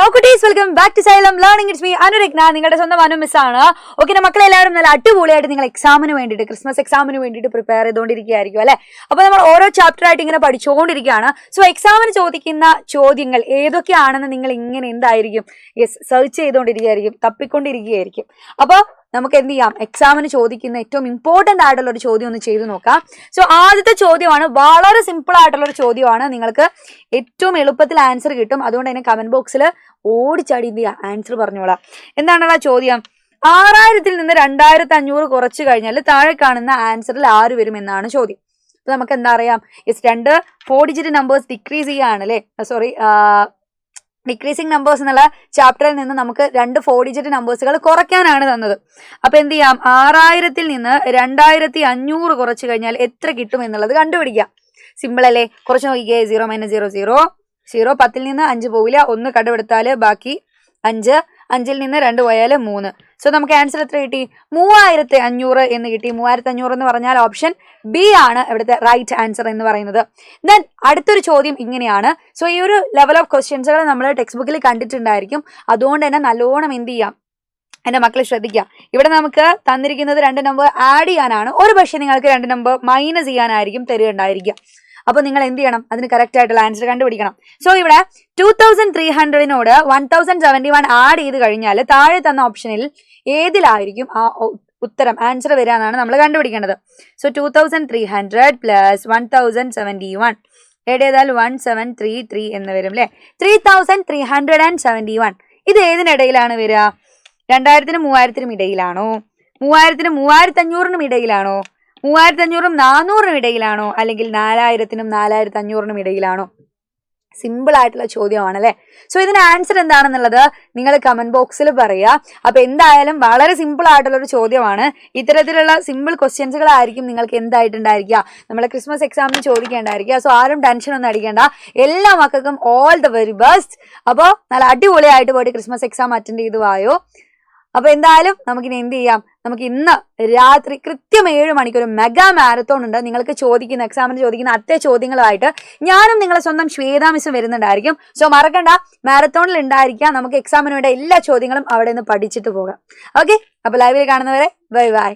Hello കുട്ടീസ്, welcome back to Xylem learning. It's me Anuragna, നിങ്ങളുടെ സ്വന്തം അനു മിസ് ആണ്. ഓക്കെ, മക്കളെ എല്ലാവരും നല്ല അടിപൊളിയായിട്ട് നിങ്ങൾ എക്സാമിന് വേണ്ടിയിട്ട്, ക്രിസ്മസ് എക്സാമിന് വേണ്ടിയിട്ട് പ്രിപ്പയർ ചെയ്തുകൊണ്ടിരിക്കുകയായിരിക്കും അല്ലെ. അപ്പോൾ നമ്മൾ ഓരോ ചാപ്റ്റർ ആയിട്ട് ഇങ്ങനെ പഠിച്ചുകൊണ്ടിരിക്കുകയാണ്. സോ എക്സാമിന് ചോദിക്കുന്ന ചോദ്യങ്ങൾ ഏതൊക്കെയാണെന്ന് നിങ്ങൾ ഇങ്ങനെ എന്തായിരിക്കും സെർച്ച് ചെയ്തുകൊണ്ടിരിക്കുകയായിരിക്കും, തപ്പിക്കൊണ്ടിരിക്കുകയായിരിക്കും. അപ്പോൾ നമുക്ക് എന്ത് ചെയ്യാം, എക്സാമിന് ചോദിക്കുന്ന ഏറ്റവും ഇമ്പോർട്ടൻ്റ് ആയിട്ടുള്ള ഒരു ചോദ്യം ഒന്ന് ചെയ്തു നോക്കാം. സോ ആദ്യത്തെ ചോദ്യമാണ്, വളരെ സിമ്പിൾ ആയിട്ടുള്ള ഒരു ചോദ്യമാണ്, നിങ്ങൾക്ക് ഏറ്റവും എളുപ്പത്തിൽ ആൻസർ കിട്ടും. അതുകൊണ്ട് തന്നെ കമന്റ് ബോക്സിൽ ഓടിച്ചാടി എന്ത് ചെയ്യുക, ആൻസർ പറഞ്ഞോളാം. എന്താണ് ആ ചോദ്യം? 6000 നിന്ന് 2500 കുറച്ച് കഴിഞ്ഞാൽ താഴെ കാണുന്ന ആൻസറിൽ ആര് വരും എന്നാണ് ചോദ്യം. അപ്പൊ നമുക്ക് എന്താ അറിയാം, 2 4 ഡിജിറ്റ് നമ്പേഴ്സ് ഡിക്രീസ് ചെയ്യാണ് അല്ലേ, ഡിക്രീസിങ് നമ്പേഴ്സ് എന്നുള്ള ചാപ്റ്ററിൽ നിന്ന് നമുക്ക് 2 4 ഡിജിറ്റ് നമ്പേഴ്സുകൾ കുറയ്ക്കാനാണ് തന്നത്. അപ്പൊ എന്ത് ചെയ്യാം, 6000 നിന്ന് 2500 കുറച്ച് കഴിഞ്ഞാൽ എത്ര കിട്ടും എന്നുള്ളത് കണ്ടുപിടിക്കാം. സിമ്പിൾ അല്ലേ? കുറച്ച് നോക്കിക്കേ. 0 - 0 0 0. 10 നിന്ന് 5 പോവില്ല, 1 കടമെടുത്താല് ബാക്കി 5. 5 നിന്ന് 2 പോയാൽ 3. സോ നമുക്ക് ആൻസർ എത്ര കിട്ടി? 3500 എന്ന് കിട്ടി. 3500 എന്ന് പറഞ്ഞാൽ ഓപ്ഷൻ ബി ആണ് ഇവിടുത്തെ റൈറ്റ് ആൻസർ എന്ന് പറയുന്നത്. ദെൻ അടുത്തൊരു ചോദ്യം ഇങ്ങനെയാണ്. സോ ഈ ഒരു ലെവൽ ഓഫ് ക്വസ്റ്റ്യൻസുകൾ നമ്മൾ ടെക്സ്റ്റ് ബുക്കിൽ കണ്ടിട്ടുണ്ടായിരിക്കും. അതുകൊണ്ട് തന്നെ നല്ലോണം എന്ത് ചെയ്യാം, എൻ്റെ മക്കളെ ശ്രദ്ധിക്കുക. ഇവിടെ നമുക്ക് തന്നിരിക്കുന്നത് 2 നമ്പർ ആഡ് ചെയ്യാനാണ്. ഒരു പക്ഷേ നിങ്ങൾക്ക് 2 നമ്പർ മൈനസ് ചെയ്യാനായിരിക്കും തരികയുണ്ടായിരിക്കുക. അപ്പൊ നിങ്ങൾ എന്ത് ചെയ്യണം, അതിന് കറക്റ്റ് ആയിട്ടുള്ള ആൻസർ കണ്ടുപിടിക്കണം. സോ ഇവിടെ 2300 1071 ആഡ് ചെയ്ത് കഴിഞ്ഞാൽ താഴെ തന്ന ഓപ്ഷനിൽ ഏതിലായിരിക്കും ആ ഉത്തരം ആൻസർ വരാനാണ് നമ്മൾ കണ്ടുപിടിക്കേണ്ടത്. സോ 2300 പ്ലസ് 1071 ഏഡ് ചെയ്താൽ 1733 എന്ന് വരും അല്ലെ. 3371 ഇത് ഏതിനിടയിലാണ് വരിക? 2000-നും 3000-നും ഇടയിലാണോ? 3000-നും 3500-നും ഇടയിലാണോ? 3500-നും 400-നും ഇടയിലാണോ? അല്ലെങ്കിൽ 4000-നും 4500-നും ഇടയിലാണോ? സിമ്പിൾ ആയിട്ടുള്ള ചോദ്യമാണ് അല്ലെ. സോ ഇതിന് ആൻസർ എന്താണെന്നുള്ളത് നിങ്ങൾ കമന്റ് ബോക്സിൽ പറയുക. അപ്പൊ എന്തായാലും വളരെ സിമ്പിൾ ആയിട്ടുള്ള ഒരു ചോദ്യമാണ്. ഇത്തരത്തിലുള്ള സിമ്പിൾ ക്വസ്റ്റ്യൻസുകളായിരിക്കും നിങ്ങൾക്ക് എന്തായിട്ടുണ്ടായിരിക്കുക, നമ്മളെ ക്രിസ്മസ് എക്സാമിന് ചോദിക്കേണ്ടായിരിക്കുക. സോ ആരും ടെൻഷൻ ഒന്നും അടിക്കേണ്ട. എല്ലാ മക്കൾക്കും ഓൾ ദ വെരി ബെസ്റ്റ്. അപ്പോൾ നല്ല അടിപൊളിയായിട്ട് പോയിട്ട് ക്രിസ്മസ് എക്സാം അറ്റൻഡ് ചെയ്തു വായോ. അപ്പൊ എന്തായാലും നമുക്കിനി എന്ത് ചെയ്യാം, നമുക്ക് ഇന്ന് രാത്രി കൃത്യം 7 മണിക്ക് ഒരു മെഗാ മാരത്തോൺ ഉണ്ട്. നിങ്ങൾക്ക് ചോദിക്കുന്ന എക്സാമിന് ചോദിക്കുന്ന അത്തേ ചോദ്യങ്ങളുമായിട്ട് ഞാനും നിങ്ങളെ സ്വന്തം ശ്വേതാ മിസ്സും വരുന്നുണ്ടായിരിക്കും. സോ മറക്കണ്ട, മാരത്തോണിൽ ഉണ്ടായിരിക്കാം. നമുക്ക് എക്സാമിന് വേണ്ട എല്ലാ ചോദ്യങ്ങളും അവിടെ നിന്ന് പഠിച്ചിട്ട് പോകാം. ഓക്കെ, അപ്പൊ ലൈവിൽ കാണുന്നവരെ ബൈ ബൈ.